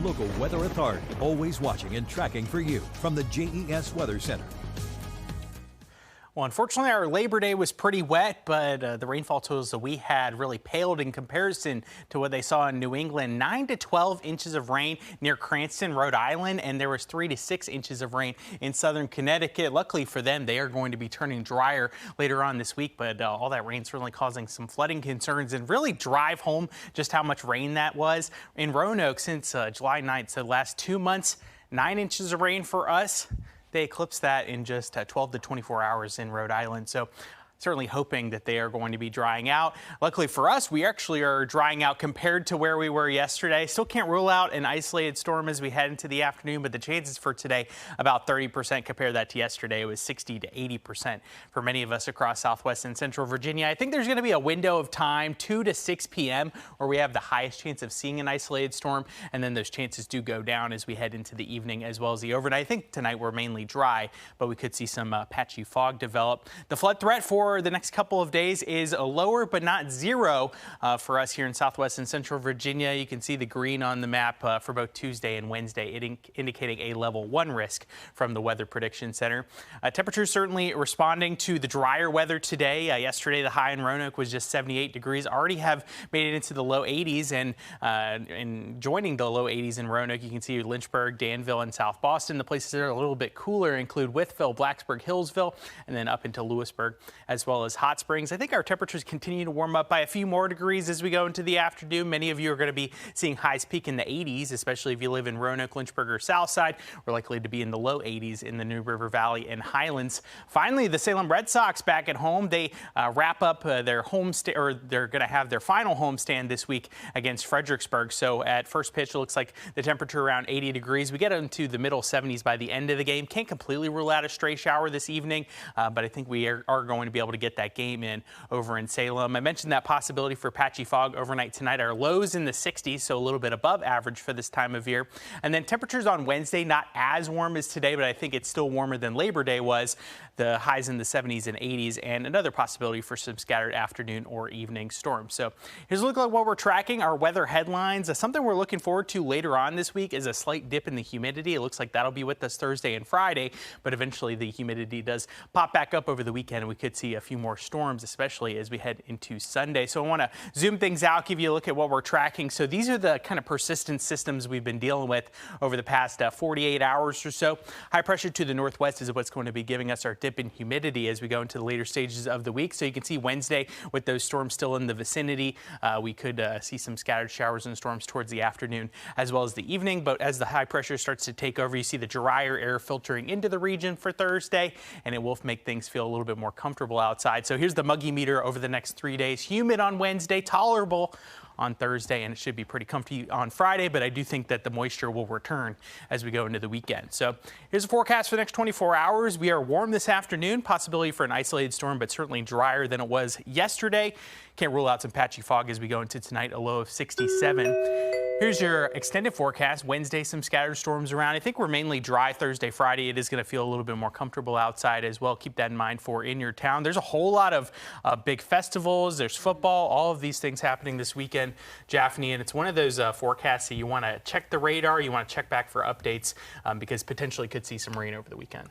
local weather authority, always watching and tracking for you from the JES Weather Center. Well, unfortunately, our Labor Day was pretty wet, but the rainfall totals that we had really paled in comparison to what they saw in New England. 9 to 12 inches of rain near Cranston, Rhode Island, and there was 3 to 6 inches of rain in southern Connecticut. Luckily for them, they are going to be turning drier later on this week, but all that rain certainly causing some flooding concerns and really drive home just how much rain that was. In Roanoke, since July 9th, so the last 2 months, 9 inches of rain for us. They eclipsed that in just 12 to 24 hours in Rhode Island. So certainly hoping that they are going to be drying out. Luckily for us, we actually are drying out compared to where we were yesterday. Still can't rule out an isolated storm as we head into the afternoon, but the chances for today about 30%. Compare that to yesterday. It was 60 to 80% for many of us across Southwest and Central Virginia. I think there's going to be a window of time, 2 to 6 p.m., where we have the highest chance of seeing an isolated storm, and then those chances do go down as we head into the evening as well as the overnight. I think tonight we're mainly dry, but we could see some patchy fog develop. The flood threat for the next couple of days is lower, but not zero for us here in Southwest and Central Virginia. You can see the green on the map for both Tuesday and Wednesday, indicating a level 1 risk from the Weather Prediction Center. Temperatures certainly responding to the drier weather today. Yesterday, the high in Roanoke was just 78 degrees. Already have made it into the low 80s, and joining the low 80s in Roanoke, you can see Lynchburg, Danville, and South Boston. The places that are a little bit cooler include Wytheville, Blacksburg, Hillsville, and then up into Lewisburg, as well as Hot Springs. I think our temperatures continue to warm up by a few more degrees as we go into the afternoon. Many of you are going to be seeing highs peak in the 80s, especially if you live in Roanoke, Lynchburg, or Southside. We're likely to be in the low 80s in the New River Valley and Highlands. Finally, the Salem Red Sox back at home. They wrap up their homestand, or they're going to have their final homestand this week against Fredericksburg. So at first pitch, it looks like the temperature around 80 degrees. We get into the middle 70s by the end of the game. Can't completely rule out a stray shower this evening, but I think we are going to be able to get that game in over in Salem. I mentioned that possibility for patchy fog overnight tonight. Our lows in the 60s, so a little bit above average for this time of year. And then temperatures on Wednesday, not as warm as today, but I think it's still warmer than Labor Day was. The highs in the 70s and 80s, and another possibility for some scattered afternoon or evening storms. So here's a look at what we're tracking. Our weather headlines. Something we're looking forward to later on this week is a slight dip in the humidity. It looks like that'll be with us Thursday and Friday, but eventually the humidity does pop back up over the weekend, and we could see a few more storms, especially as we head into Sunday. So I want to zoom things out, give you a look at what we're tracking. So these are the kind of persistent systems we've been dealing with over the past 48 hours or so. High pressure to the northwest is what's going to be giving us our dip in humidity as we go into the later stages of the week. So you can see Wednesday with those storms still in the vicinity, we could see some scattered showers and storms towards the afternoon as well as the evening. But as the high pressure starts to take over, you see the drier air filtering into the region for Thursday, and it will make things feel a little bit more comfortable outside. So here's the muggy meter over the next 3 days. Humid on Wednesday, tolerable on Thursday, and it should be pretty comfy on Friday, but I do think that the moisture will return as we go into the weekend. So here's the forecast for the next 24 hours. We are warm this afternoon, possibility for an isolated storm, but certainly drier than it was yesterday. Can't rule out some patchy fog as we go into tonight, a low of 67. Here's your extended forecast. Wednesday, some scattered storms around. I think we're mainly dry Thursday, Friday. It is going to feel a little bit more comfortable outside as well. Keep that in mind for in your town. There's a whole lot of big festivals. There's football, all of these things happening this weekend, Jaffney, and it's one of those forecasts that you want to check the radar. You want to check back for updates because potentially could see some rain over the weekend.